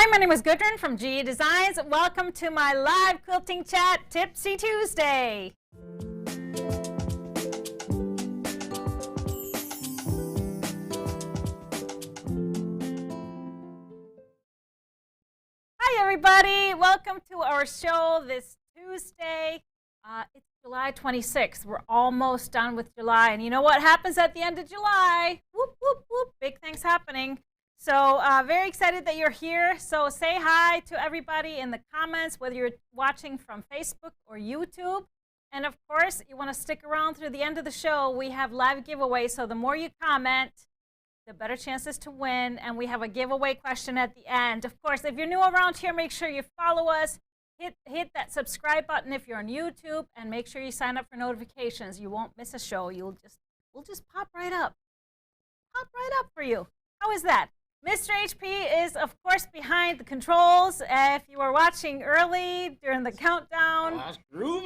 Hi, my name is Gudrun from GE Designs. Welcome to my live quilting chat, Tipsy Tuesday. Hi, everybody. Welcome to our show this Tuesday. It's July 26th. We're almost done with July. And you know what happens at the end of July? Whoop, whoop, whoop. Big things happening. So very excited that you're here. So say hi to everybody in the comments, whether you're watching from Facebook or YouTube. And of course, you want to stick around through the end of the show. We have live giveaways. So the more you comment, the better chances to win. And we have a giveaway question at the end. Of course, if you're new around here, make sure you follow us. Hit that subscribe button if you're on YouTube, and make sure you sign up for notifications. You won't miss a show. We'll just pop right up. Pop right up for you. How is that? Mr. HP is, of course, behind the controls. If you were watching early during the countdown,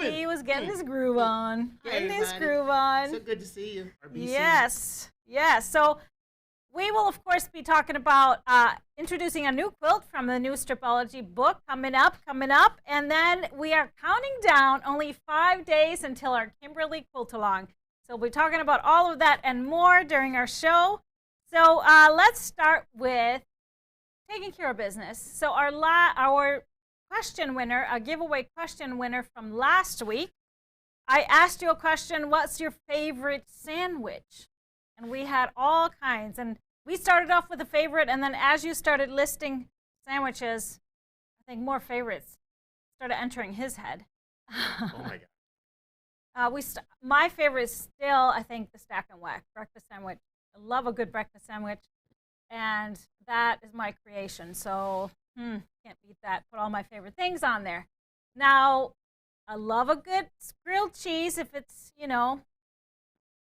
he was getting his groove on. Getting his groove on. So good to see you. Yes. Yes. So we will, of course, be talking about introducing a new quilt from the new Stripology book coming up. And then we are counting down only 5 days until our Kimberly quilt-along. So we'll be talking about all of that and more during our show. So let's start with taking care of business. So our question winner, a giveaway question winner from last week, I asked you a question, what's your favorite sandwich? And we had all kinds. And we started off with a favorite, and then as you started listing sandwiches, I think more favorites started entering his head. Oh my God. My favorite is still, I think, the Stack and Whack breakfast sandwich. I love a good breakfast sandwich, and that is my creation. So can't beat that. Put all my favorite things on there. Now, I love a good grilled cheese if it's, you know,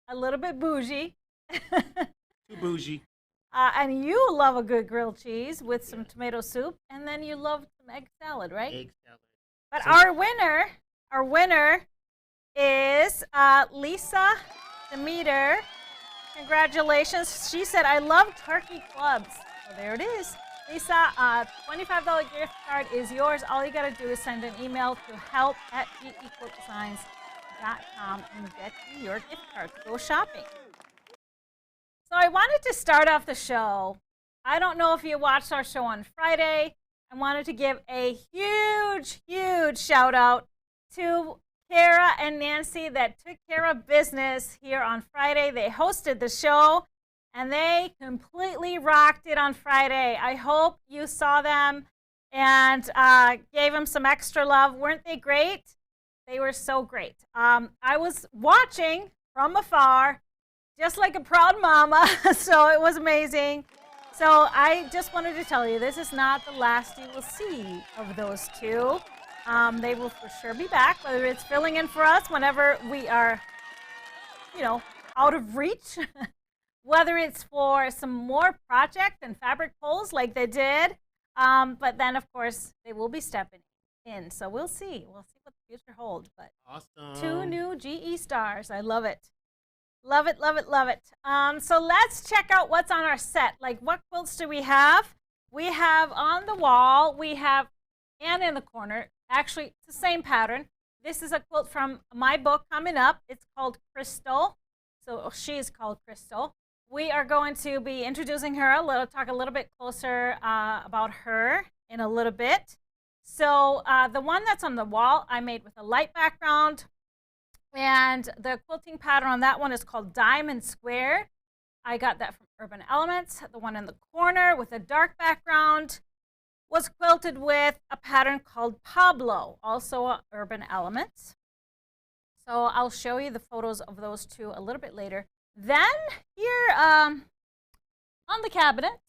a little bit bougie. Too bougie. And you love a good grilled cheese with some tomato soup, and then you love some egg salad, right? Egg salad. But our winner is Lisa Demeter. Congratulations. She said, I love turkey clubs. So there it is. Lisa, $25 gift card is yours. All you got to do is send an email to help@gequiltdesigns.com and get you your gift card to go shopping. So I wanted to start off the show. I don't know if you watched our show on Friday. I wanted to give a huge, huge shout out to Kara and Nancy that took care of business here on Friday. They hosted the show, and they completely rocked it on Friday. I hope you saw them and gave them some extra love. Weren't they great? They were so great. I was watching from afar, just like a proud mama, so it was amazing. So I just wanted to tell you, this is not the last you will see of those two. They will for sure be back, whether it's filling in for us whenever we are, you know, out of reach, whether it's for some more project and fabric pulls like they did. But then, of course, they will be stepping in. So we'll see. We'll see what the future holds. But awesome. 2 new GE stars. I love it. Love it, love it, love it. So let's check out what's on our set. Like, what quilts do we have? We have on the wall, and in the corner. Actually, it's the same pattern. This is a quilt from my book coming up. It's called Crystal. So she's called Crystal. We are going to be introducing her talk a little bit closer about her in a little bit. So the one that's on the wall, I made with a light background. And the quilting pattern on that one is called Diamond Square. I got that from Urban Elements. The one in the corner with a dark background was quilted with a pattern called Pablo, also Urban Elements. So I'll show you the photos of those two a little bit later. Then here on the cabinet,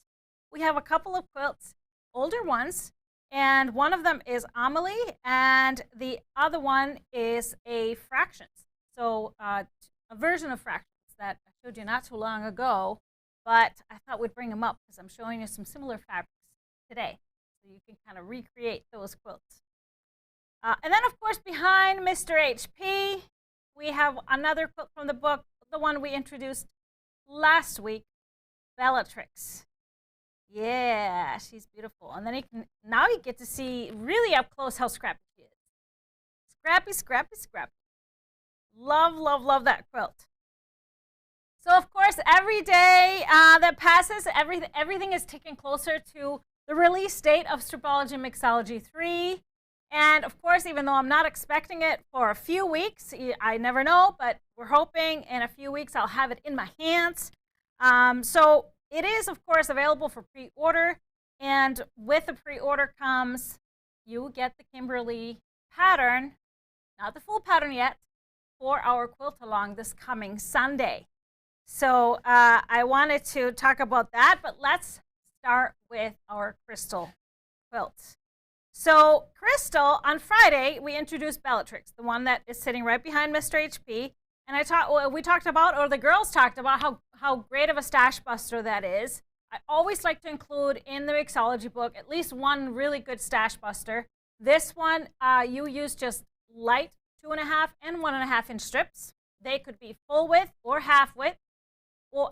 we have a couple of quilts, older ones, and one of them is Amelie, and the other one is a Fractions. So a version of Fractions that I showed you not too long ago, but I thought we'd bring them up because I'm showing you some similar fabrics today. So you can kind of recreate those quilts. And then, of course, behind Mr. HP, we have another quilt from the book, the one we introduced last week, Bellatrix. Yeah, she's beautiful. And then now you get to see really up close how scrappy she is. Scrappy, scrappy, scrappy. Love, love, love that quilt. So of course, every day that passes, everything is ticking closer to the release date of Stripology Mixology 3. And of course, even though I'm not expecting it for a few weeks, I never know, but we're hoping in a few weeks I'll have it in my hands. So it is, of course, available for pre-order. And with the pre-order comes, you get the Kimberly pattern, not the full pattern yet, for our quilt along this coming Sunday. So I wanted to talk about that, but let's start with our crystal quilts. So Crystal, on Friday, we introduced Bellatrix, the one that is sitting right behind Mr. HP. And we talked about, or the girls talked about, how great of a stash buster that is. I always like to include in the mixology book at least one really good stash buster. This one, you use just light 2.5 and 1.5 inch strips. They could be full width or half width,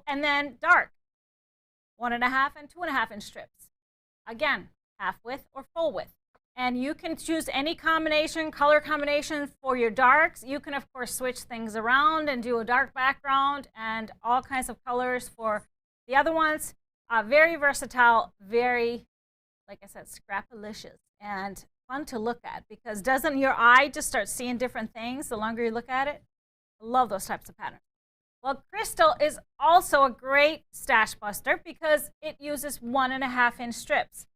and then dark 1.5 and 2.5 inch strips. Again, half width or full width. And you can choose any combination, color combination for your darks. You can, of course, switch things around and do a dark background and all kinds of colors for the other ones. Very versatile, very, like I said, scrapalicious and fun to look at, because doesn't your eye just start seeing different things the longer you look at it? I love those types of patterns. Well, Crystal is also a great stash buster because it uses 1.5 inch strips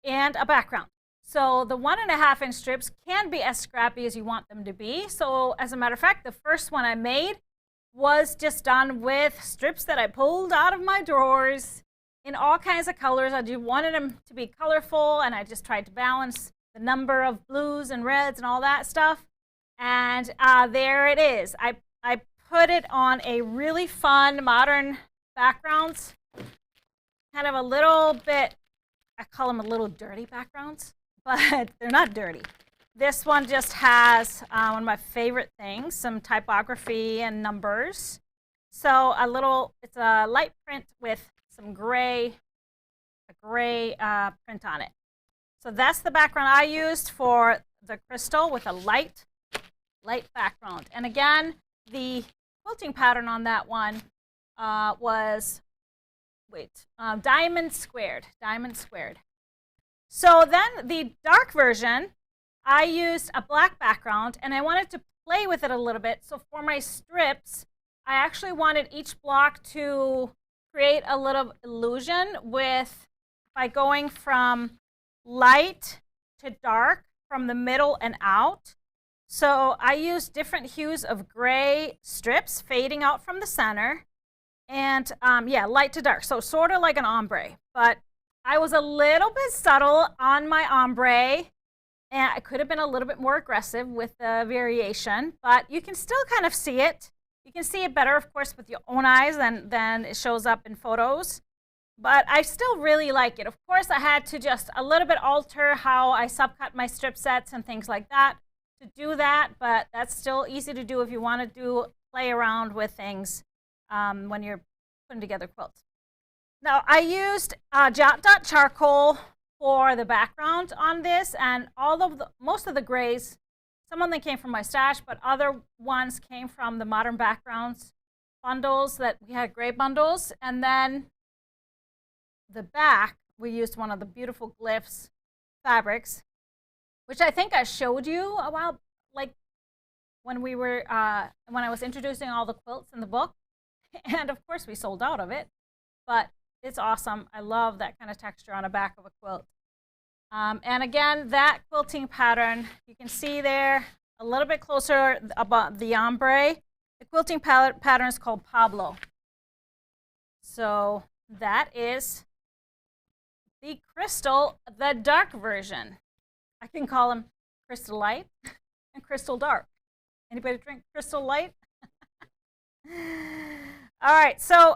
and a background. So the 1.5 inch strips can be as scrappy as you want them to be. So as a matter of fact, the first one I made was just done with strips that I pulled out of my drawers in all kinds of colors. I just wanted them to be colorful, and I just tried to balance the number of blues and reds and all that stuff. And there it is. I put it on a really fun modern backgrounds, kind of a little bit, I call them a little dirty backgrounds, but they're not dirty. This one just has one of my favorite things, some typography and numbers. So it's a light print with some gray print on it. So that's the background I used for the Crystal, with a light background. And again, the quilting pattern on that one was, diamond squared. So then the dark version, I used a black background, and I wanted to play with it a little bit. So for my strips, I actually wanted each block to create a little illusion by going from light to dark from the middle and out. So I used different hues of gray strips fading out from the center, and light to dark. So sort of like an ombre, but I was a little bit subtle on my ombre, and I could have been a little bit more aggressive with the variation, but you can still kind of see it. You can see it better, of course, with your own eyes than it shows up in photos. But I still really like it. Of course, I had to just a little bit alter how I subcut my strip sets and things like that to do that, but that's still easy to do if you want to play around with things when you're putting together quilts. Now, I used Jot Dot charcoal for the background on this, and most of the grays, some of them came from my stash, but other ones came from the Modern Backgrounds bundles that we had, gray bundles. And then the back, we used one of the beautiful Glyphs fabrics, which I think I showed you a while, like when I was introducing all the quilts in the book. And of course we sold out of it, but it's awesome. I love that kind of texture on the back of a quilt. And again, that quilting pattern, you can see there a little bit closer about the ombre. The quilting pattern is called Pablo. So that is the Crystal, the dark version. I can call them Crystal Light and Crystal Dark. Anybody drink Crystal Light? All right, so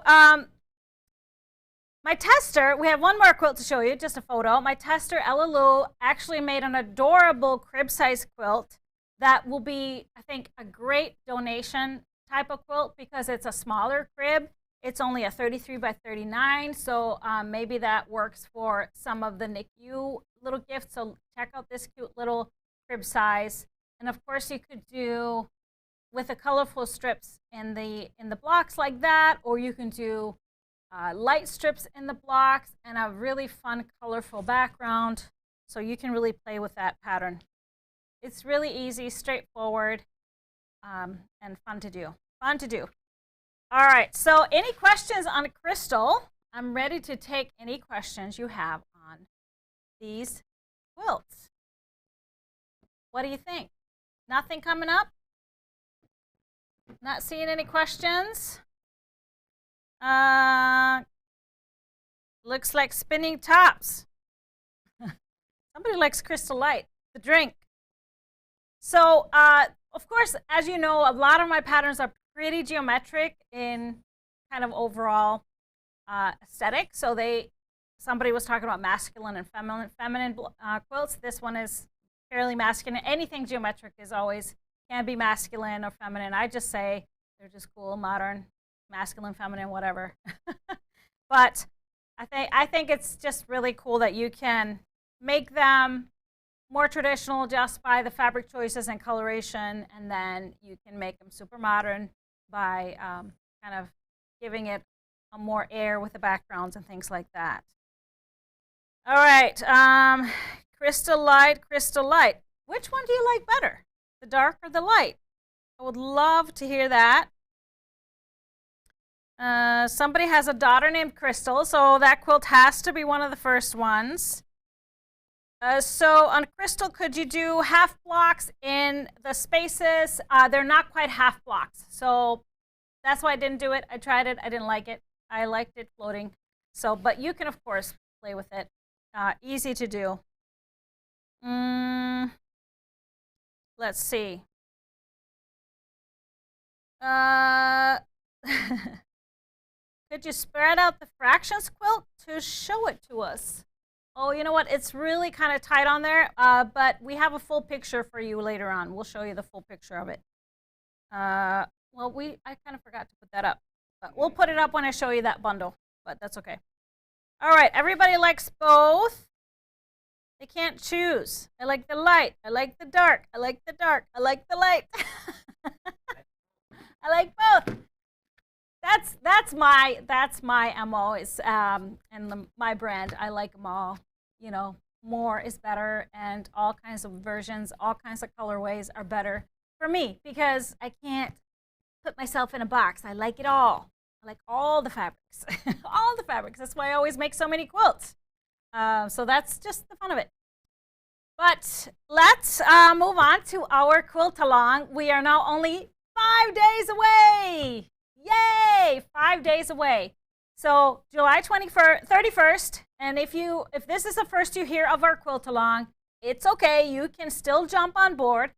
my tester, we have one more quilt to show you, just a photo. My tester, Ella Lou, actually made an adorable crib-size quilt that will be, I think, a great donation type of quilt because it's a smaller crib. It's only a 33 by 39, so maybe that works for some of the NICU little gifts. So check out this cute little crib size. And of course you could do with the colorful strips in the blocks like that, or you can do light strips in the blocks and a really fun colorful background. So you can really play with that pattern. It's really easy, straightforward, and fun to do. Fun to do. All right, so any questions on crystal? I'm ready to take any questions you have on these quilts. What do you think? Nothing coming up? Not seeing any questions? Looks like spinning tops. Somebody likes Crystal Light, the drink. So, of course, as you know, a lot of my patterns are pretty geometric in kind of overall aesthetic. So somebody was talking about masculine and feminine quilts. This one is fairly masculine. Anything geometric is always can be masculine or feminine. I just say they're just cool, modern, masculine, feminine, whatever. But I think it's just really cool that you can make them more traditional just by the fabric choices and coloration, and then you can make them super modern by kind of giving it a more air with the backgrounds and things like that. All right, Crystal Light, Crystal Light. Which one do you like better, the dark or the light? I would love to hear that. Somebody has a daughter named Crystal, so that quilt has to be one of the first ones. So on Crystal, could you do half blocks in the spaces? They're not quite half blocks, so that's why I didn't do it. I tried it. I didn't like it. I liked it floating. So, but you can, of course, play with it. Easy to do. Let's see. Could you spread out the fractions quilt to show it to us? Oh, you know what? It's really kind of tight on there, but we have a full picture for you later on. We'll show you the full picture of it. Well, I kind of forgot to put that up, but we'll put it up when I show you that bundle, but that's okay. All right, everybody likes both. They can't choose. I like the light. I like the dark. I like the dark. I like the light. I like both. That's my MO is my brand. I like them all. You know, more is better, and all kinds of versions, all kinds of colorways are better for me because I can't put myself in a box. I like it all. I like all the fabrics, all the fabrics. That's why I always make so many quilts. So that's just the fun of it. But let's move on to our quilt along. We are now only 5 days away. Yay! 5 days away. So July 31st, and if this is the first you hear of our quilt along, it's okay. You can still jump on board.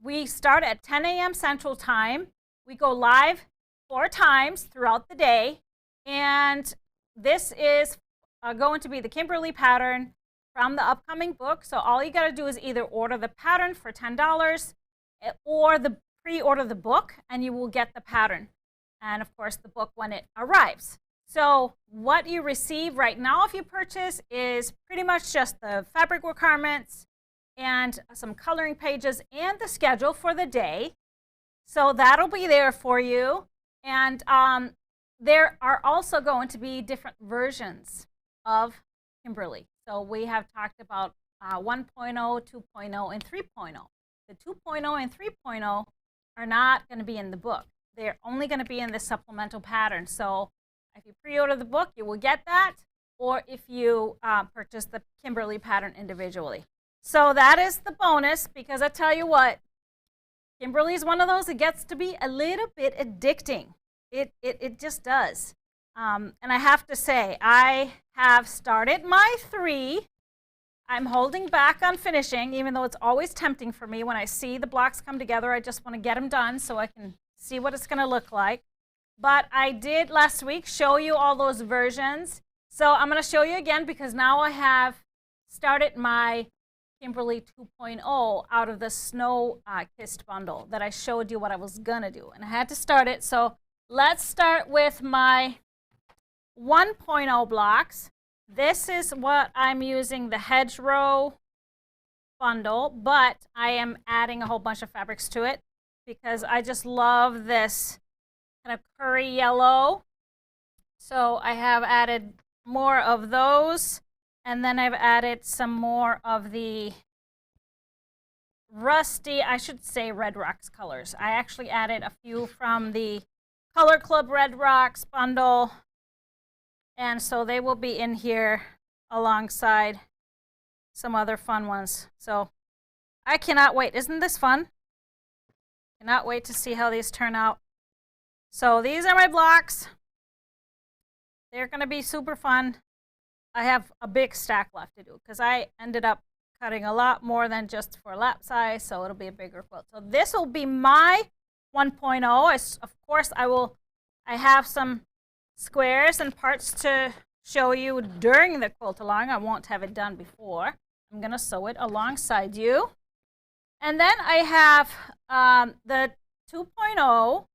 We start at 10 a.m. Central Time. We go live 4 times throughout the day, and this is going to be the Kimberly pattern from the upcoming book. So all you got to do is either order the pattern for $10 or pre-order the book, and you will get the pattern. And of course the book when it arrives. So what you receive right now if you purchase is pretty much just the fabric requirements and some coloring pages and the schedule for the day. So that'll be there for you. And there are also going to be different versions of Kimberly. So we have talked about 1.0, 2.0, and 3.0. The 2.0 and 3.0 are not going to be in the book. They're only going to be in the supplemental pattern. So if you pre-order the book, you will get that, or if you purchase the Kimberly pattern individually. So that is the bonus, because I tell you what, Kimberly is one of those that gets to be a little bit addicting. It just does. And I have to say, I have started my 3. I'm holding back on finishing, even though it's always tempting for me when I see the blocks come together. I just want to get them done so I can see what it's going to look like. But I did last week show you all those versions. So I'm going to show you again because now I have started my Kimberly 2.0 out of the Snow Kissed bundle that I showed you what I was going to do. And I had to start it. So let's start with my 1.0 blocks. This is what I'm using, the hedgerow bundle, but I am adding a whole bunch of fabrics to it because I just love this kind of curry yellow. So I have added more of those, and then I've added some more of the rusty, I should say Red Rocks colors. I actually added a few from the Color Club Red Rocks bundle, and so they will be in here alongside some other fun ones. So I cannot wait. Isn't this fun? Cannot wait to see how these turn out. So these are my blocks. They're going to be super fun. I have a big stack left to do because I ended up cutting a lot more than just for lap size, so it'll be a bigger quilt. So this will be my 1.0. Of course, I have some squares and parts to show you during the quilt along. I won't have it done before. I'm going to sew it alongside you. And then I have the 2.0.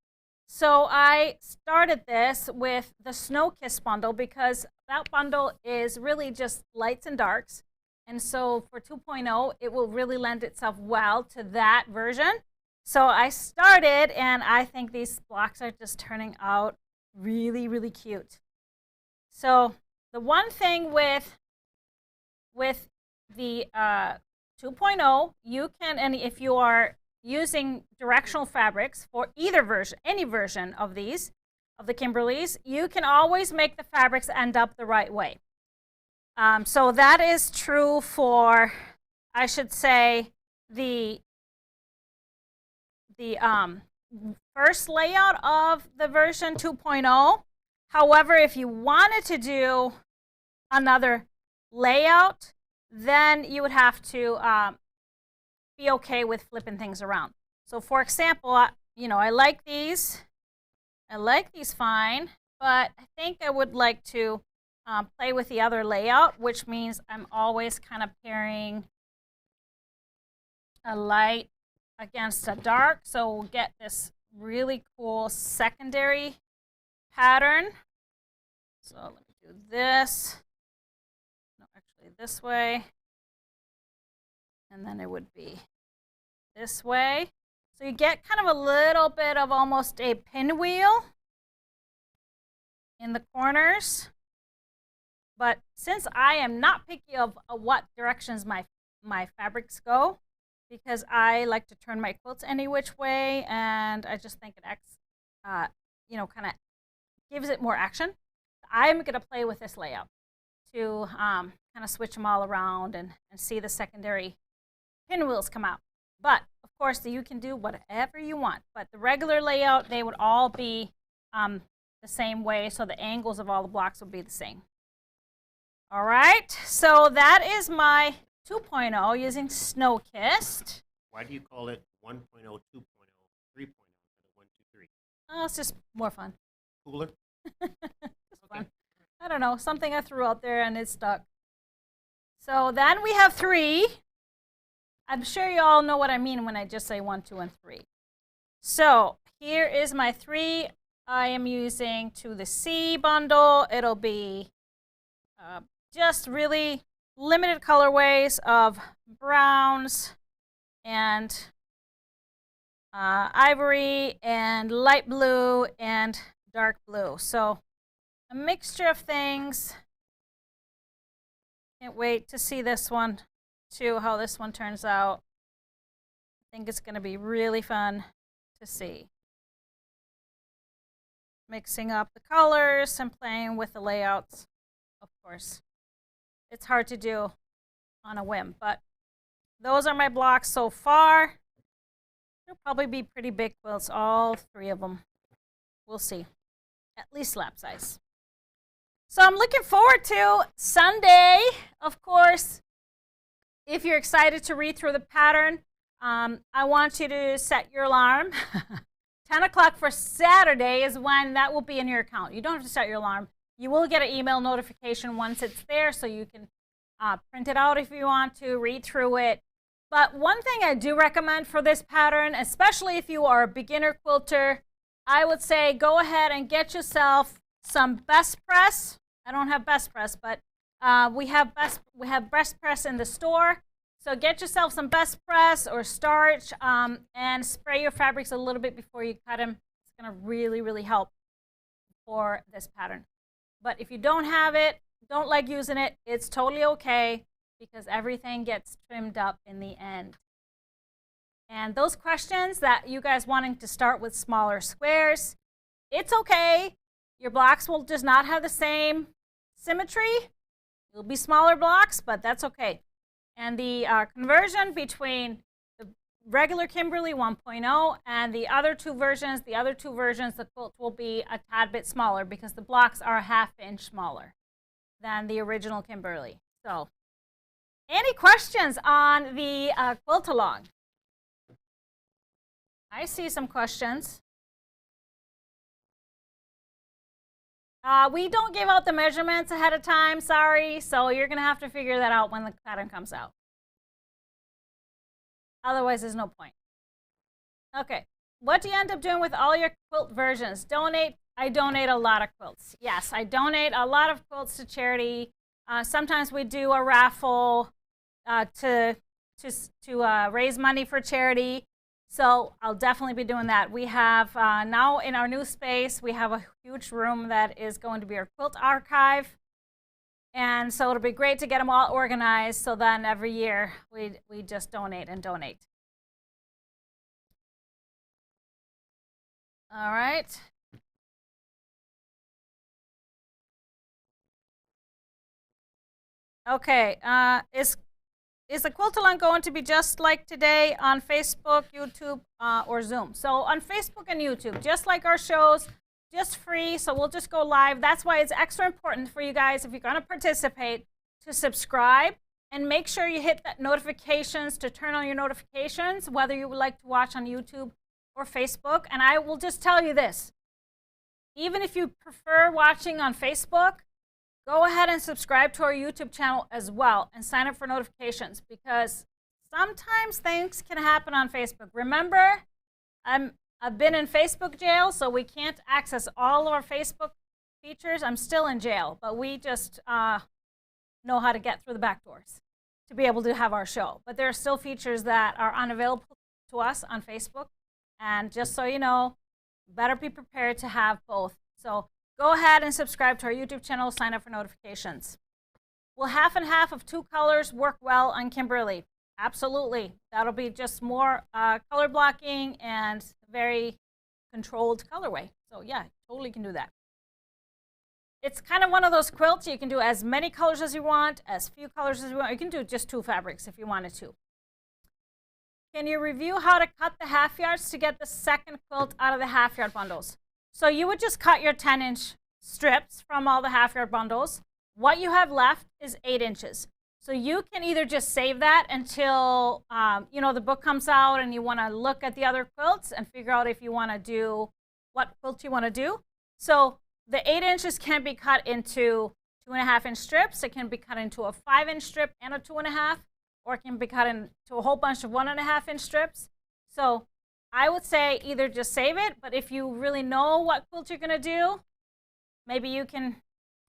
So I started this with the Snow Kiss bundle because that bundle is really just lights and darks. And so for 2.0, it will really lend itself well to that version. So I started, and I think these blocks are just turning out really, really cute. So the one thing with the 2.0, you can, and if you are using directional fabrics for either version, any version of these, of the Kimberleys, you can always make the fabrics end up the right way. So that is true for, I should say, the first layout of the version 2.0. However, if you wanted to do another layout, then you would have to be okay with flipping things around. So for example, I like these. I like these fine, but I think I would like to play with the other layout, which means I'm always kind of pairing a light against a dark. So we'll get this really cool secondary pattern. So let me do this. No, actually this way. And then it would be this way. So you get kind of a little bit of almost a pinwheel in the corners. But since I am not picky of what directions my fabrics go, because I like to turn my quilts any which way, and I just think it kind of gives it more action, I'm going to play with this layout to kind of switch them all around and see the secondary pinwheels come out. But of course, you can do whatever you want. But the regular layout, they would all be the same way, so the angles of all the blocks would be the same. All right, so that is my 2.0 using Snow Kissed. Why do you call it 1.0, 2.0, 3.0, 1, 2, 3? Oh, it's just more fun. Cooler? Just fun. I don't know, something I threw out there and it stuck. So then we have 3. I'm sure you all know what I mean when I just say 1, 2, and 3. So here is my 3. I am using to the C bundle. It'll be just really limited colorways of browns and ivory and light blue and dark blue. So a mixture of things. Can't wait to see this one too, how this one turns out. I think it's going to be really fun to see. Mixing up the colors and playing with the layouts, of course. It's hard to do on a whim, but those are my blocks so far. They'll probably be pretty big quilts, all 3 of them. We'll see. At least lap size. So I'm looking forward to Sunday, of course. If you're excited to read through the pattern, I want you to set your alarm. 10 o'clock for Saturday is when that will be in your account. You don't have to set your alarm. You will get an email notification once it's there, so you can print it out if you want to, read through it. But one thing I do recommend for this pattern, especially if you are a beginner quilter, I would say go ahead and get yourself some best press. I don't have best press, but we have best press in the store. So get yourself some best press or starch and spray your fabrics a little bit before you cut them. It's going to really, really help for this pattern. But if you don't have it, don't like using it, it's totally okay because everything gets trimmed up in the end. And those questions that you guys wanting to start with smaller squares, it's okay. Your blocks will just not have the same symmetry. It'll be smaller blocks, but that's okay. And the conversion between the regular Kimberly 1.0 and the other two versions, the quilt will be a tad bit smaller because the blocks are a ½ inch smaller than the original Kimberly. So, any questions on the quilt along? I see some questions. We don't give out the measurements ahead of time, sorry, so you're going to have to figure that out when the pattern comes out. Otherwise, there's no point. Okay, what do you end up doing with all your quilt versions? Donate. I donate a lot of quilts. Yes, I donate a lot of quilts to charity. Sometimes we do a raffle to raise money for charity. So I'll definitely be doing that. We have now in our new space, we have a huge room that is going to be our quilt archive. And so it'll be great to get them all organized. So then every year we just donate and donate. All right. Okay, is the quilt-along going to be just like today on Facebook, YouTube, or Zoom? So on Facebook and YouTube, just like our shows, just free, so we'll just go live. That's why it's extra important for you guys, if you're going to participate, to subscribe and make sure you hit that notifications to turn on your notifications, whether you would like to watch on YouTube or Facebook. And I will just tell you this, even if you prefer watching on Facebook, go ahead and subscribe to our YouTube channel as well and sign up for notifications because sometimes things can happen on Facebook. Remember, I've been in Facebook jail, so we can't access all of our Facebook features. I'm still in jail, but we just know how to get through the back doors to be able to have our show. But there are still features that are unavailable to us on Facebook. And just so you know, better be prepared to have both. So go ahead and subscribe to our YouTube channel, sign up for notifications. Will half and half of two colors work well on Kimberly? Absolutely. That'll be just more color blocking and very controlled colorway. So yeah, totally can do that. It's kind of one of those quilts. You can do as many colors as you want, as few colors as you want. You can do just 2 fabrics if you wanted to. Can you review how to cut the half yards to get the second quilt out of the half yard bundles? So you would just cut your 10-inch strips from all the half-yard bundles. What you have left is 8 inches. So you can either just save that until you know, the book comes out and you want to look at the other quilts and figure out if you want to do what quilt you want to do. So the 8 inches can be cut into 2.5-inch strips. It can be cut into a 5-inch strip and a 2.5, or it can be cut into a whole bunch of 1.5-inch strips. So I would say either just save it, but if you really know what quilt you're going to do, maybe you can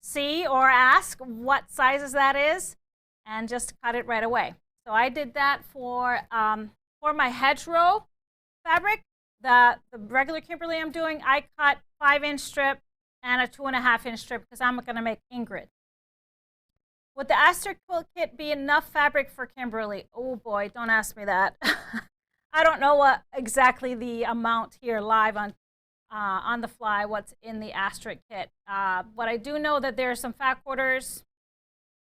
see or ask what sizes that is and just cut it right away. So I did that for my hedgerow fabric. The regular Kimberly I'm doing, I cut 5-inch strip and a 2.5-inch strip because I'm going to make Ingrid. Would the Astor quilt kit be enough fabric for Kimberly? Oh boy, don't ask me that. I don't know what exactly the amount here live on the fly, what's in the Asterisk kit. But I do know that there's some fat quarters,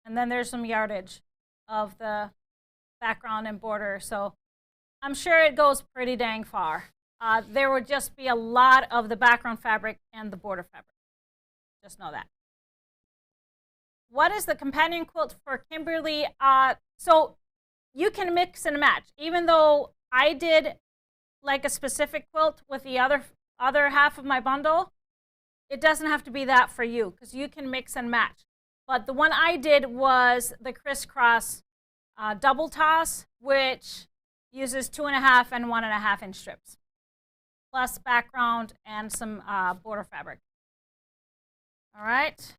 and then there's some yardage of the background and border. So I'm sure it goes pretty dang far. There would just be a lot of the background fabric and the border fabric. Just know that. What is the companion quilt for Kimberly? So you can mix and match, even though I did like a specific quilt with the other half of my bundle. It doesn't have to be that for you because you can mix and match. But the one I did was the crisscross double toss, which uses 2.5 and 1.5-inch strips, plus background and some border fabric. All right.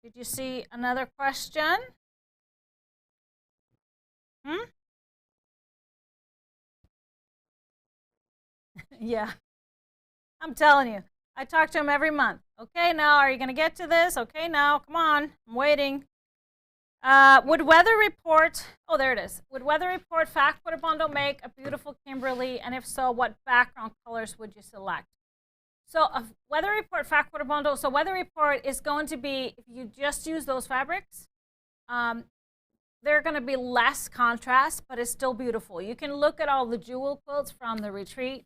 Did you see another question? Yeah, I'm telling you. I talk to him every month. Okay, now, are you going to get to this? Okay, now, come on. I'm waiting. Would Weather Report, oh, there it is. Would Weather Report Fact Quarter Bundle make a beautiful Kimberly? And if so, what background colors would you select? So a Weather Report Fact Quarter Bundle, so Weather Report is going to be, if you just use those fabrics, they're going to be less contrast, but it's still beautiful. You can look at all the jewel quilts from the retreat,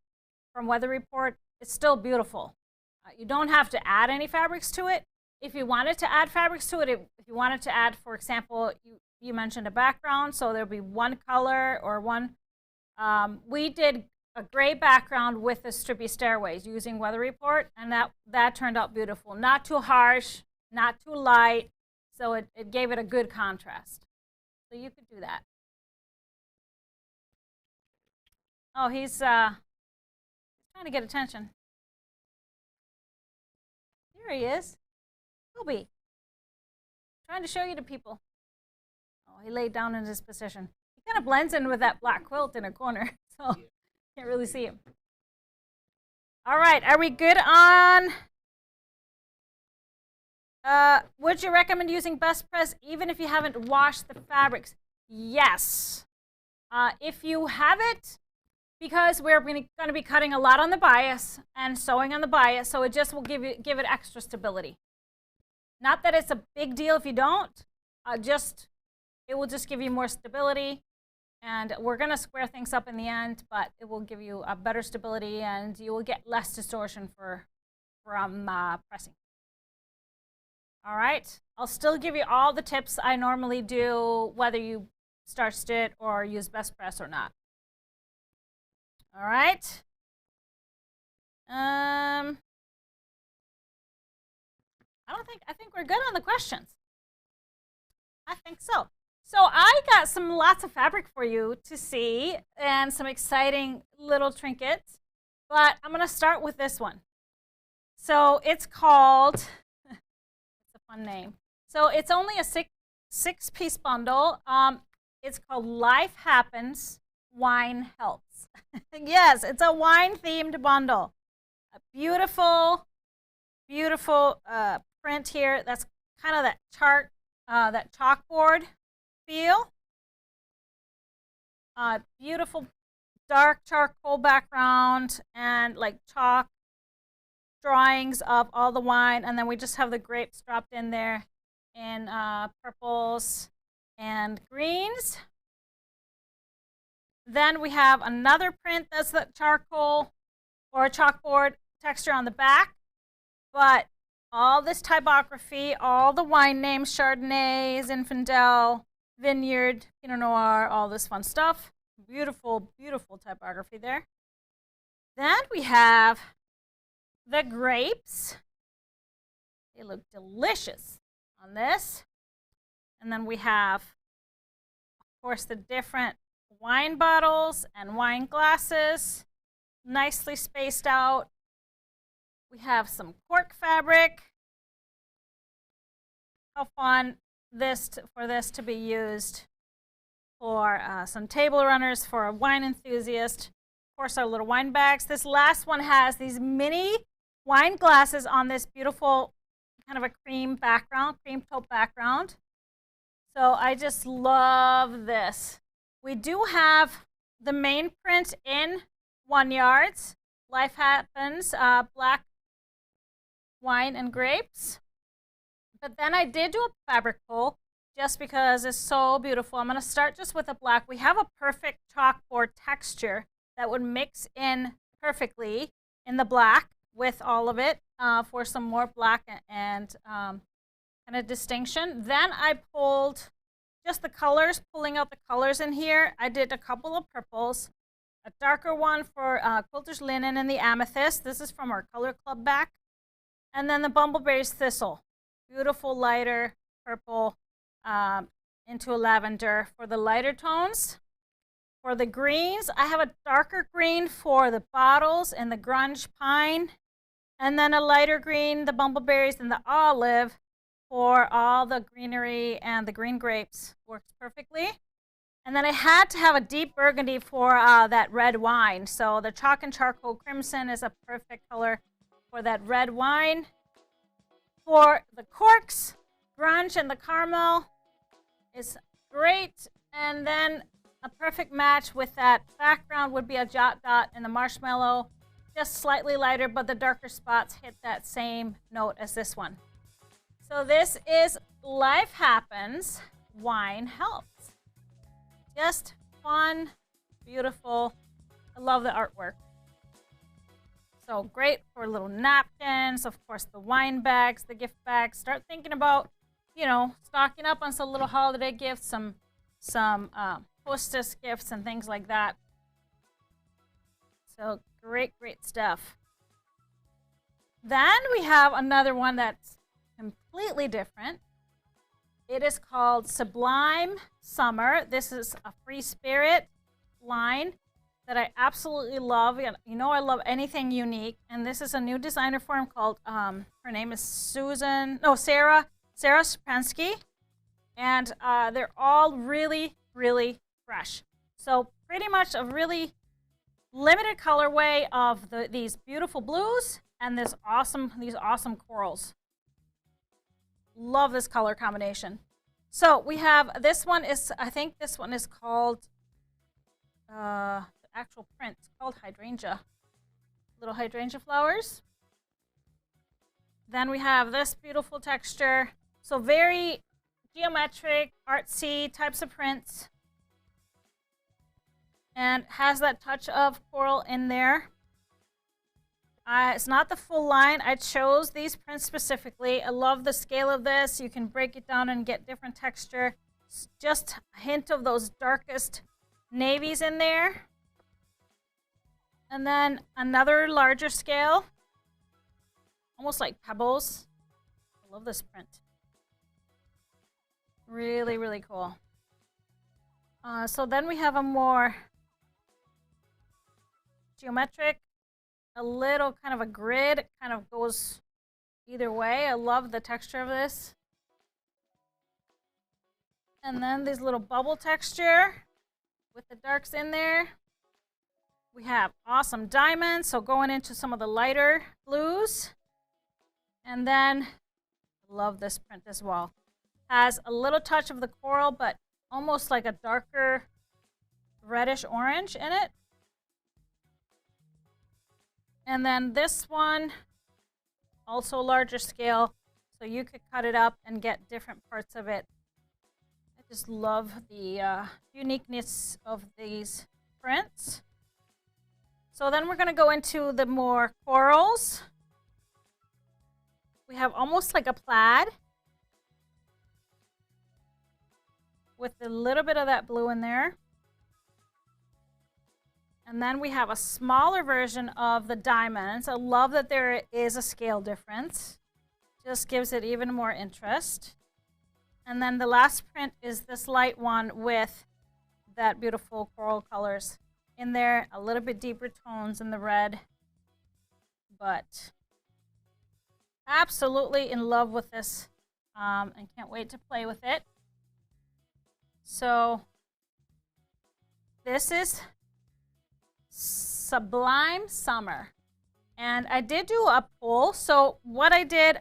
from Weather Report. It's still beautiful. You don't have to add any fabrics to it. If you wanted to add fabrics to it, if you wanted to add, for example, you mentioned a background, so there'll be one color or one. We did a gray background with the strippy stairways using Weather Report, and that turned out beautiful. Not too harsh, not too light, so it gave it a good contrast. So you could do that. Oh, he's trying to get attention. There he is. Toby. Trying to show you to people. Oh, he laid down in his position. He kind of blends in with that black quilt in a corner, so can't really see him. All right, are we good on? Would you recommend using Best Press even if you haven't washed the fabrics? Yes. If you have it, because we're going to be cutting a lot on the bias and sewing on the bias, so it just will give it extra stability. Not that it's a big deal if you don't, it will just give you more stability, and we're going to square things up in the end, but it will give you a better stability and you will get less distortion from pressing. All right, I'll still give you all the tips I normally do, whether you starched it or use Best Press or not. All right. I think we're good on the questions. I think so. So I got lots of fabric for you to see and some exciting little trinkets, but I'm going to start with this one. So it's called, it's a fun name. So it's only a six-piece bundle. It's called Life Happens, Wine Helps. Yes, it's a wine-themed bundle. A beautiful, beautiful print here. That's kind of that chalkboard feel. Beautiful dark charcoal background and like chalk drawings of all the wine, and then we just have the grapes dropped in there in purples and greens. Then we have another print that's the charcoal or chalkboard texture on the back, but all this typography, all the wine names, Chardonnay, Zinfandel, Vineyard, Pinot Noir, all this fun stuff. Beautiful, beautiful typography there. Then we have the grapes. They look delicious on this. And then we have, of course, the different wine bottles and wine glasses, nicely spaced out. We have some cork fabric. How fun for this to be used for some table runners for a wine enthusiast. Of course, our little wine bags. This last one has these mini wine glasses on this beautiful kind of a cream background, cream taupe background. So I just love this. We do have the main print in 1 yard. Life Happens, black wine and grapes. But then I did do a fabric pull just because it's so beautiful. I'm going to start just with a black. We have a perfect chalkboard texture that would mix in perfectly in the black with all of it for some more black and kind of distinction. Then I pulled just the colors, pulling out the colors in here. I did a couple of purples, a darker one for Quilter's Linen and the Amethyst. This is from our Color Club back. And then the Bumbleberry's Thistle. Beautiful lighter purple into a lavender for the lighter tones. For the greens, I have a darker green for the bottles and the grunge pine And then a lighter green, the bumbleberries and the olive for all the greenery and the green grapes. Works perfectly. And then I had to have a deep burgundy for that red wine. So the chalk and charcoal crimson is a perfect color for that red wine. For the corks, grunge and the caramel is great. And then a perfect match with that background would be a jot dot and the marshmallow. Just slightly lighter, but the darker spots hit that same note as this one. So this is Life Happens, Wine Helps. Just fun, beautiful. I love the artwork. So great for little napkins, of course the wine bags, the gift bags. Start thinking about, you know, stocking up on some little holiday gifts, some hostess gifts and things like that. So great stuff. Then we have another one that's completely different. It is called Sublime Summer. This is a free spirit line that I absolutely love. You know I love anything unique. And this is a new designer for him called, her name is Sarah Strapansky. And they're all really fresh. So pretty much a really limited colorway of these beautiful blues and these awesome corals. Love this color combination. So we have, this one is, I think this one is called, the actual print, it's called hydrangea. Little hydrangea flowers. Then we have this beautiful texture. So very geometric, artsy types of prints. And has that touch of coral in there. It's not the full line. I chose these prints specifically. I love the scale of this. You can break it down and get different texture. It's just a hint of those darkest navies in there. And then another larger scale, almost like pebbles. I love this print. Really cool. So then we have a more geometric, a little kind of a grid, kind of goes either way. I love the texture of this. And then these little bubble texture with the darks in there. We have awesome diamonds, so going into some of the lighter blues. And then, I love this print as well. Has a little touch of the coral, but almost like a darker reddish orange in it. And then this one, also larger scale, so you could cut it up and get different parts of it. I just love the uniqueness of these prints. So then we're going to go into the more corals. We have almost like a plaid with a little bit of that blue in there. And then we have a smaller version of the diamonds. I love that there is a scale difference. Just gives it even more interest. And then the last print is this light one with that beautiful coral colors in there. A little bit deeper tones in the red. But absolutely in love with this and can't wait to play with it. So this is Sublime Summer. And I did do a poll. So what I did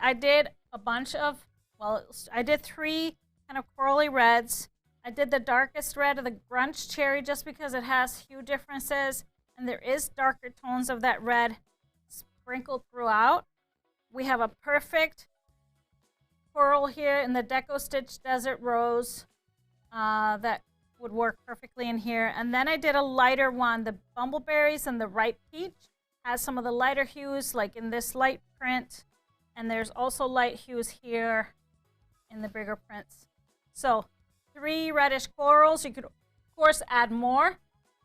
a bunch of, well, I did 3 kind of corally reds. I did the darkest red of the grunge cherry just because it has hue differences. And there is darker tones of that red sprinkled throughout. We have a perfect coral here in the Deco Stitch Desert Rose that would work perfectly in here. And then I did a lighter one, the bumbleberries and the ripe peach. Has some of the lighter hues like in this light print. And there's also light hues here in the bigger prints. So 3 reddish corals. You could, of course, add more.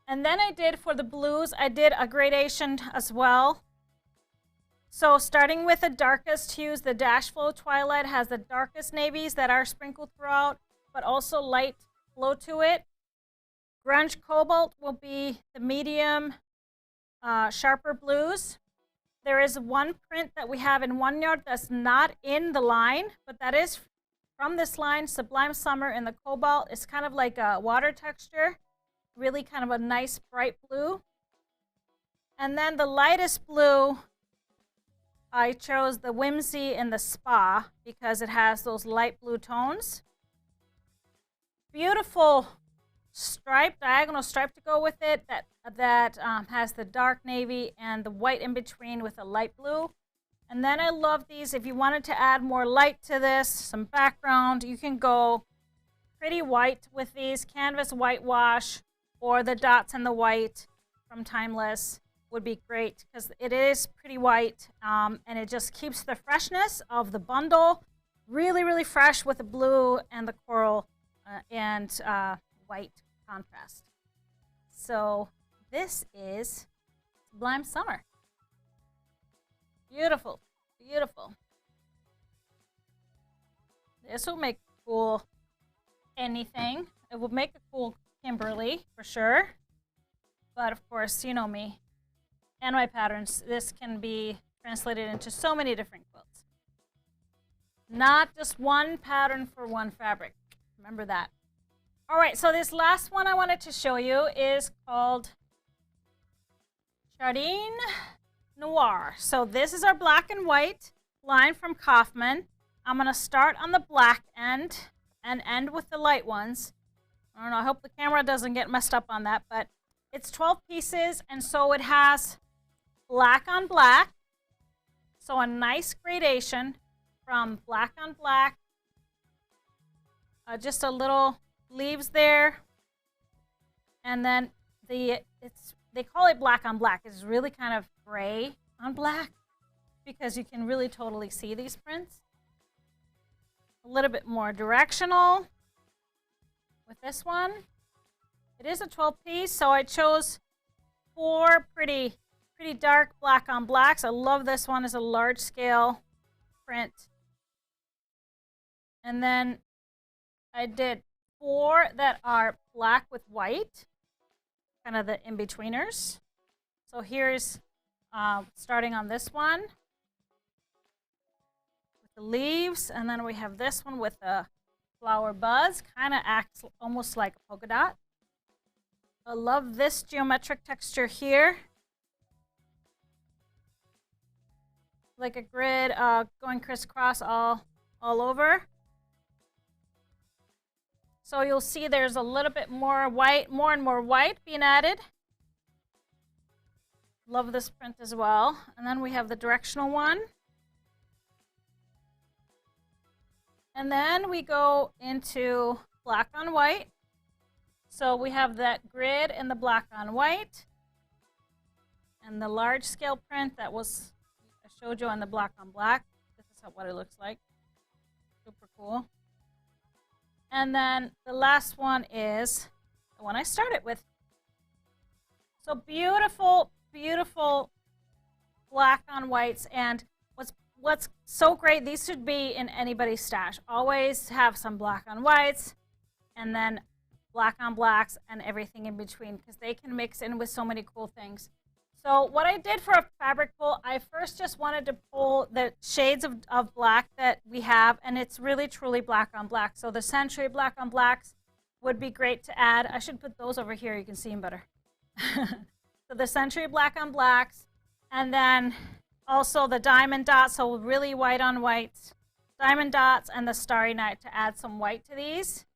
And then I did for the blues, I did a gradation as well. So starting with the darkest hues, the Dash Flow Twilight has the darkest navies that are sprinkled throughout, but also light flow to it. Grunge Cobalt will be the medium, sharper blues. There is one print that we have in 1 yard that's not in the line, but that is from this line, Sublime Summer in the Cobalt. It's kind of like a water texture, really kind of a nice bright blue. And then the lightest blue, I chose the Whimsy in the Spa because it has those light blue tones. Beautiful stripe, diagonal stripe to go with it that has the dark navy and the white in between with a light blue. And then I love these. If you wanted to add more light to this, some background, you can go pretty white with these, canvas whitewash, or the dots and the white from Timeless would be great because it is pretty white, and it just keeps the freshness of the bundle really, really fresh with the blue and the coral and white contrast. So this is Sublime Summer. Beautiful, beautiful. This will make cool anything. It will make a cool Kimberly for sure. But of course, you know me and my patterns. This can be translated into so many different quilts. Not just one pattern for one fabric. Remember that. All right, so this last one I wanted to show you is called Jardine Noir. So this is our black and white line from Kaufman. I'm going to start on the black end and end with the light ones. I don't know, I hope the camera doesn't get messed up on that, but it's 12 pieces, and so it has black on black. So a nice gradation from black on black. Just a little leaves there. And then they call it black on black. It's really kind of gray on black because you can really totally see these prints. A little bit more directional with this one. It is a 12 piece, so I chose 4 pretty dark black on blacks. I love this one. It's a large scale print. And then I did 4 that are black with white, kind of the in-betweeners. So here's starting on this one with the leaves, and then we have this one with the flower buzz, kind of acts almost like a polka dot. I love this geometric texture here. Like a grid going crisscross all over. So you'll see there's a little bit more white, more and more white being added. Love this print as well. And then we have the directional one. And then we go into black on white. So we have that grid in the black on white. And the large scale print that was I showed you on the black on black. This is what it looks like. Super cool. And then the last one is the one I started with. So beautiful, beautiful black on whites. And what's so great, these should be in anybody's stash. Always have some black on whites and then black on blacks and everything in between because they can mix in with so many cool things. So what I did for a fabric pull, I first just wanted to pull the shades of black that we have, and it's really truly black on black. So the Century black on blacks would be great to add. I should put those over here, you can see them better. So the Century black on blacks, and then also the diamond dots, so really white on whites, diamond dots, and the Starry Night to add some white to these.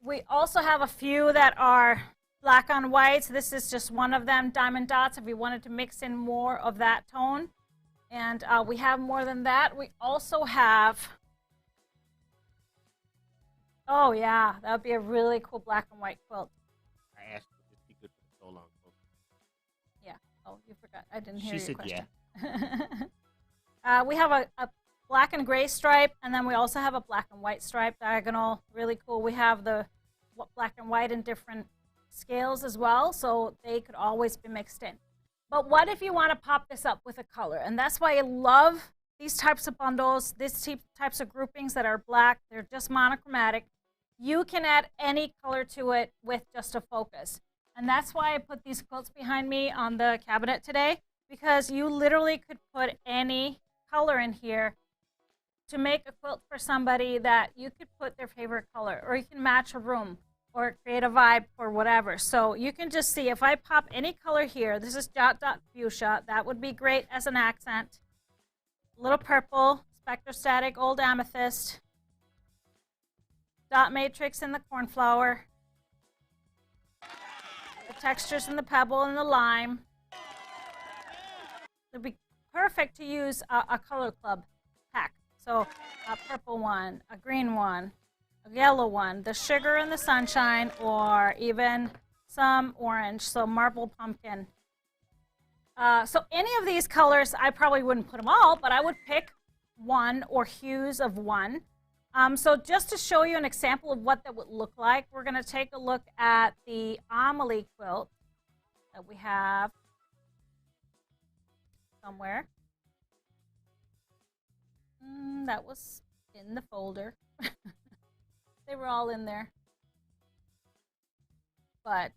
We also have a few that are black on whites. This is just one of them, diamond dots, if you wanted to mix in more of that tone. And we have more than that. We also have, oh yeah, that would be a really cool black and white quilt. I asked would this be good for the so long quilt? Yeah. Oh, you forgot. I didn't hear She your said question. Yeah. We have a black and gray stripe, and then we also have a black and white stripe diagonal. Really cool. We have the black and white in different scales as well, so they could always be mixed in. But what if you want to pop this up with a color? And that's why I love these types of bundles, these types of groupings that are black. They're just monochromatic. You can add any color to it with just a focus. And that's why I put these quilts behind me on the cabinet today. because you literally could put any color in here to make a quilt for somebody that you could put their favorite color, or you can match a room or create a vibe or whatever. So you can just see if I pop any color here, this is Jot Dot Fuchsia, that would be great as an accent. A little purple, Spectrostatic Old Amethyst, Dot Matrix in the Cornflower, the textures in the Pebble and the Lime. It would be perfect to use a color club pack. So a purple one, a green one, a yellow one, the Sugar and the Sunshine, or even some orange, so Marble Pumpkin. So any of these colors, I probably wouldn't put them all, but I would pick one or hues of one. So just to show you an example of what that would look like, we're going to take a look at the Amelie quilt that we have somewhere. That was in the folder. They were all in there. But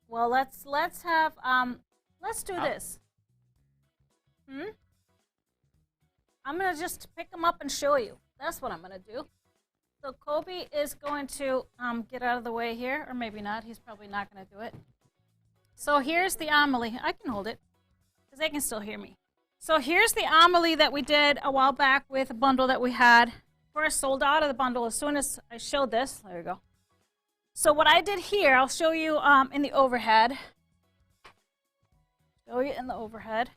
well, let's do this. I'm gonna just pick them up and show you. That's what I'm gonna do. So Kobe is going to get out of the way here, or maybe not. He's probably not gonna do it. So here's the Amelie. I can hold it because they can still hear me. So here's the Amelie that we did a while back with a bundle that we had. Of course, sold out of the bundle as soon as I showed this. There we go. So what I did here, I'll show you in the overhead. Show you in the overhead.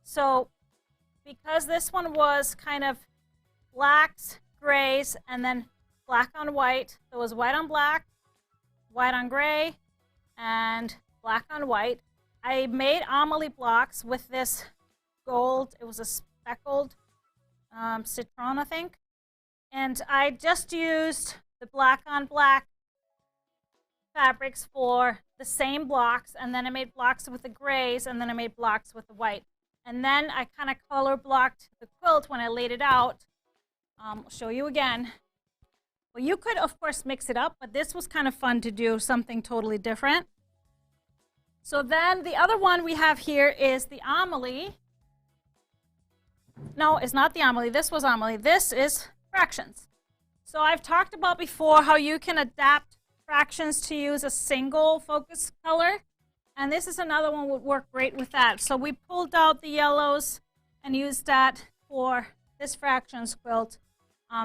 So because this one was kind of blacks, grays, and then black on white, so it was white on black, white on gray, and black on white. I made Amelie blocks with this gold. It was a speckled citron, I think. And I just used the black on black fabrics for the same blocks, and then I made blocks with the grays, and then I made blocks with the white. And then I kind of color blocked the quilt when I laid it out. I'll show you again. Well, you could, of course, mix it up, but this was kind of fun to do something totally different. So then the other one we have here is the Amelie. No, it's not the Amelie. This was Amelie. This is fractions. So I've talked about before how you can adapt fractions to use a single focus color. And this is another one that would work great with that. So we pulled out the yellows and used that for this fractions quilt.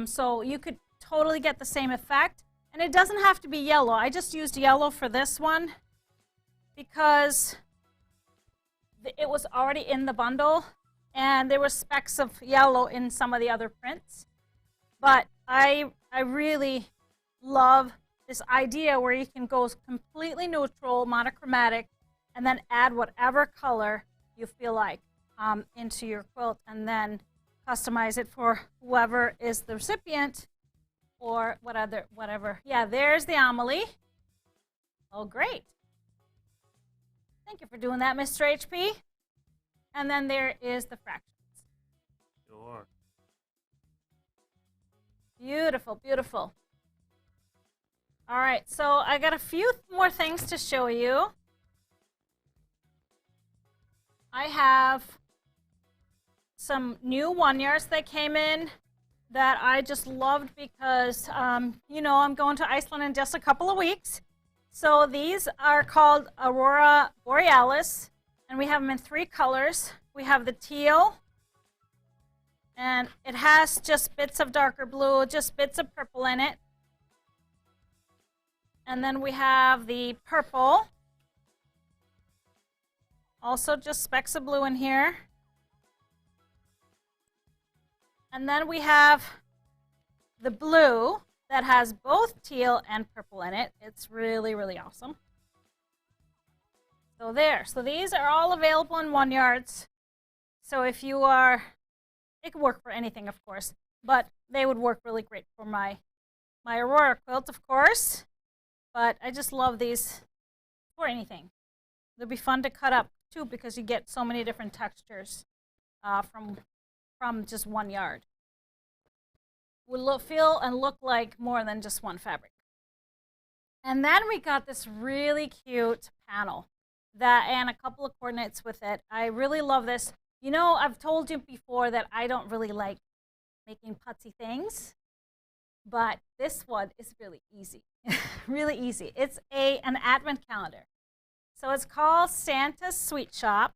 So you could totally get the same effect. And it doesn't have to be yellow. I just used yellow for this one because it was already in the bundle. And there were specks of yellow in some of the other prints. But I really love this idea where you can go completely neutral, monochromatic, and then add whatever color you feel like into your quilt, and then customize it for whoever is the recipient or whatever. Yeah, there's the Amelie. Oh, great. Thank you for doing that, Mr. HP. And then there is the fractions. Sure. Beautiful, beautiful. All right, so I got a few more things to show you. I have some new 1-yards that came in that I just loved because, you know, I'm going to Iceland in just a couple of weeks. So these are called Aurora Borealis, and we have them in 3 colors. We have the teal, and it has just bits of darker blue, just bits of purple in it. And then we have the purple, also just specks of blue in here. And then we have the blue that has both teal and purple in it. It's really, really awesome. So there. So these are all available in 1-yards. So if you are, it could work for anything, of course, but they would work really great for my Aurora quilt, of course. But I just love these for anything. They'll be fun to cut up too because you get so many different textures from just 1 yard. Will feel and look like more than just one fabric. And then we got this really cute panel that and a couple of coordinates with it. I really love this. You know, I've told you before that I don't really like making putsy things, but this one is really easy. Really easy. It's an advent calendar. So it's called Santa's Sweet Shop,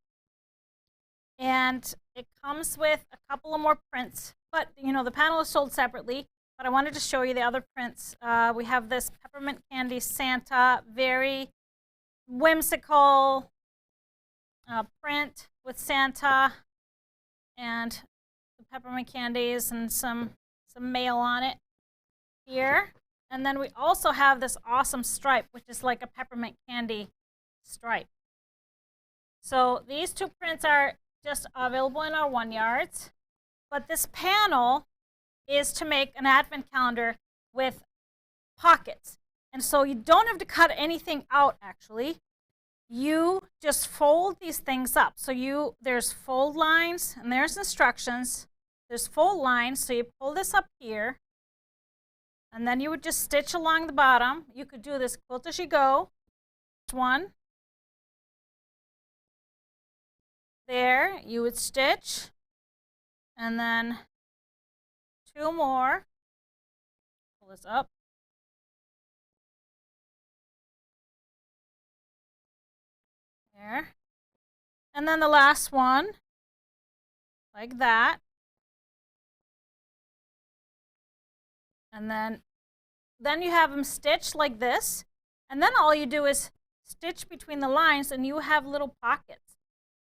and it comes with a couple of more prints. But you know, the panel is sold separately. But I wanted to show you the other prints. We have this peppermint candy Santa, very whimsical print with Santa and the peppermint candies and some mail on it here. And then we also have this awesome stripe, which is like a peppermint candy stripe. So these two prints are just available in our 1-yards. But this panel is to make an advent calendar with pockets. And so you don't have to cut anything out, actually. You just fold these things up. So there's fold lines, and there's instructions. There's fold lines, so you pull this up here, and then you would just stitch along the bottom. You could do this quilt as you go. One. There, you would stitch, and then 2 more. Pull this up. There. And then the last one, like that. And then you have them stitched like this. And then all you do is stitch between the lines, and you have little pockets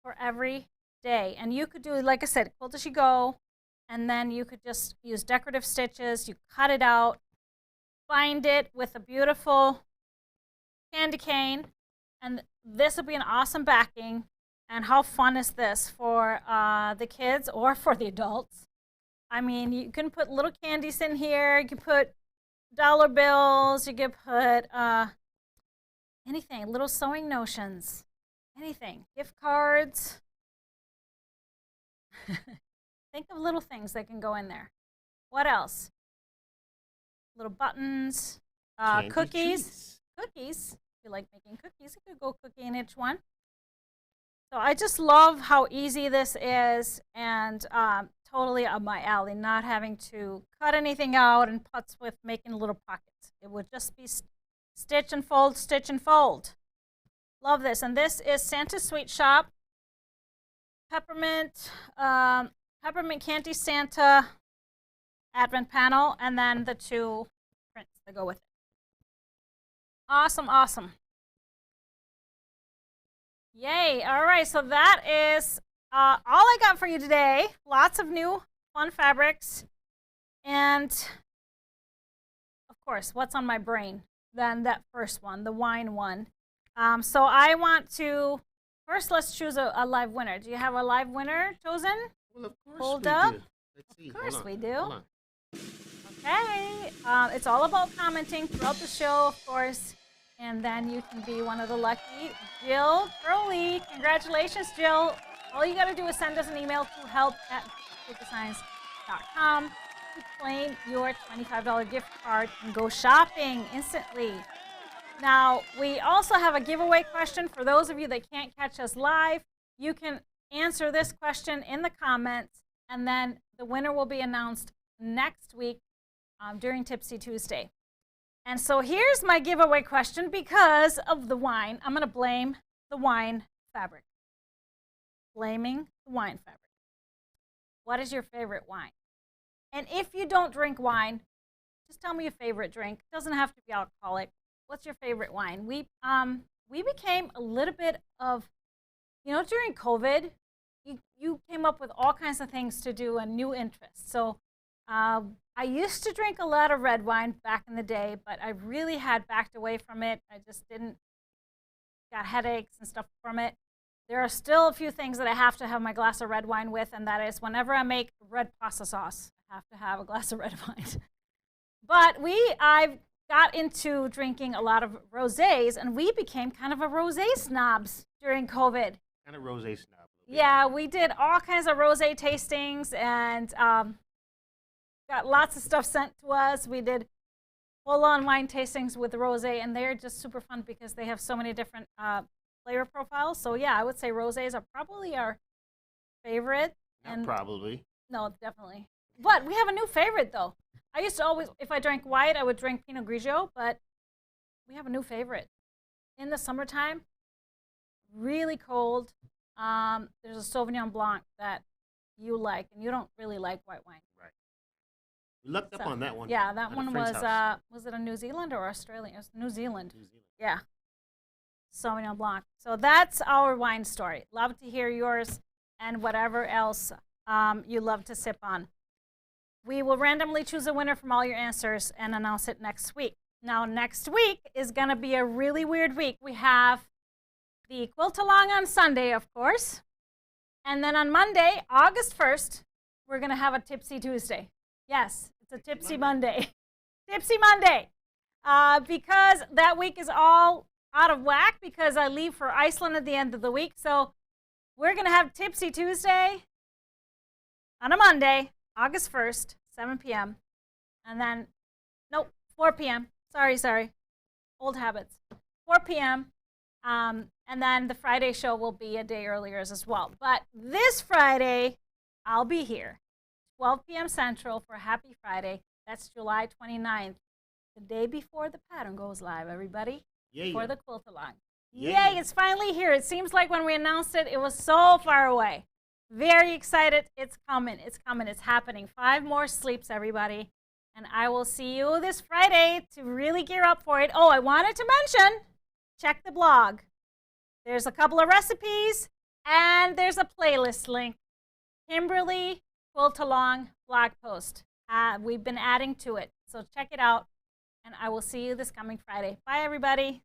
for every day. And you could do, like I said, quilt as you go. And then you could just use decorative stitches. You cut it out, bind it with a beautiful candy cane, and this would be an awesome backing. And how fun is this for the kids or for the adults? I mean, you can put little candies in here. You can put dollar bills. You can put anything, little sewing notions, anything, gift cards. Think of little things that can go in there. What else? Little buttons, cookies. Treats. Cookies. If you like making cookies, you could go cookie in each one. So I just love how easy this is, and totally up my alley, not having to cut anything out and putz with making little pockets. It would just be stitch and fold, stitch and fold. Love this. And this is Santa's Sweet Shop. Peppermint candy Santa advent panel, and then the 2 prints that go with it. Awesome, awesome. Yay. All right, so that is all I got for you today. Lots of new fun fabrics. And, of course, what's on my brain? Then that first one, the wine one. So I want to, first let's choose a live winner. Do you have a live winner chosen? Well, of course Hold we up. do. Let's see. Of course Hold on. we do. Hold on. Okay. It's all about commenting throughout the show, of course. And then you can be one of the lucky. Jill Crowley. Congratulations, Jill. All you got to do is send us an email to help@quiltdesigns.com to claim your $25 gift card and go shopping instantly. Now, we also have a giveaway question for those of you that can't catch us live. You can answer this question in the comments, and then the winner will be announced next week during Tipsy Tuesday. And so here's my giveaway question because of the wine. I'm going to blame the wine fabric. Blaming the wine fabric. What is your favorite wine? And if you don't drink wine, just tell me your favorite drink. It doesn't have to be alcoholic. What's your favorite wine? We became a little bit of, during COVID, you came up with all kinds of things to do and new interests. So I used to drink a lot of red wine back in the day, but I really had backed away from it. I just got headaches and stuff from it. There are still a few things that I have to have my glass of red wine with, and that is whenever I make red pasta sauce, I have to have a glass of red wine. But I've got into drinking a lot of rosés, and we became kind of a rosé snobs during COVID. Kind of rosé snob. Yeah, we did all kinds of rosé tastings, and got lots of stuff sent to us. We did full-on wine tastings with rosé, and they're just super fun because they have so many different flavor profiles. So yeah, I would say rosés are probably our favorite. Not probably. No, definitely. But we have a new favorite though. I used to always, if I drank white, I would drink Pinot Grigio, but we have a new favorite. In the summertime, really cold, there's a Sauvignon Blanc that you like, and you don't really like white wine. Right. We looked up on that one. Yeah, that one was it a New Zealand or Australia? It was New Zealand. New Zealand. Yeah. Sauvignon Blanc. So that's our wine story. Love to hear yours and whatever else you love to sip on. We will randomly choose a winner from all your answers and announce it next week. Now, next week is going to be a really weird week. We have the Quilt Along on Sunday, of course. And then on Monday, August 1st, we're going to have a Tipsy Tuesday. Yes, it's a Tipsy Monday. Tipsy Monday. Because that week is all out of whack because I leave for Iceland at the end of the week. So we're going to have Tipsy Tuesday on a Monday, August 1st, 7 p.m. And then, nope, 4 p.m. Sorry. Old habits. 4 p.m. And then the Friday show will be a day earlier as well. But this Friday, I'll be here, 12 p.m. Central for Happy Friday. That's July 29th, the day before the pattern goes live, everybody. Yay. For the Quilt Along. Yay. Yay, it's finally here. It seems like when we announced it, it was so far away. Very excited. It's coming. It's coming. It's happening. 5 more sleeps, everybody. And I will see you this Friday to really gear up for it. Oh, I wanted to mention, check the blog. There's a couple of recipes, and there's a playlist link. Kimberly Quilt Along blog post. We've been adding to it. So check it out, and I will see you this coming Friday. Bye, everybody.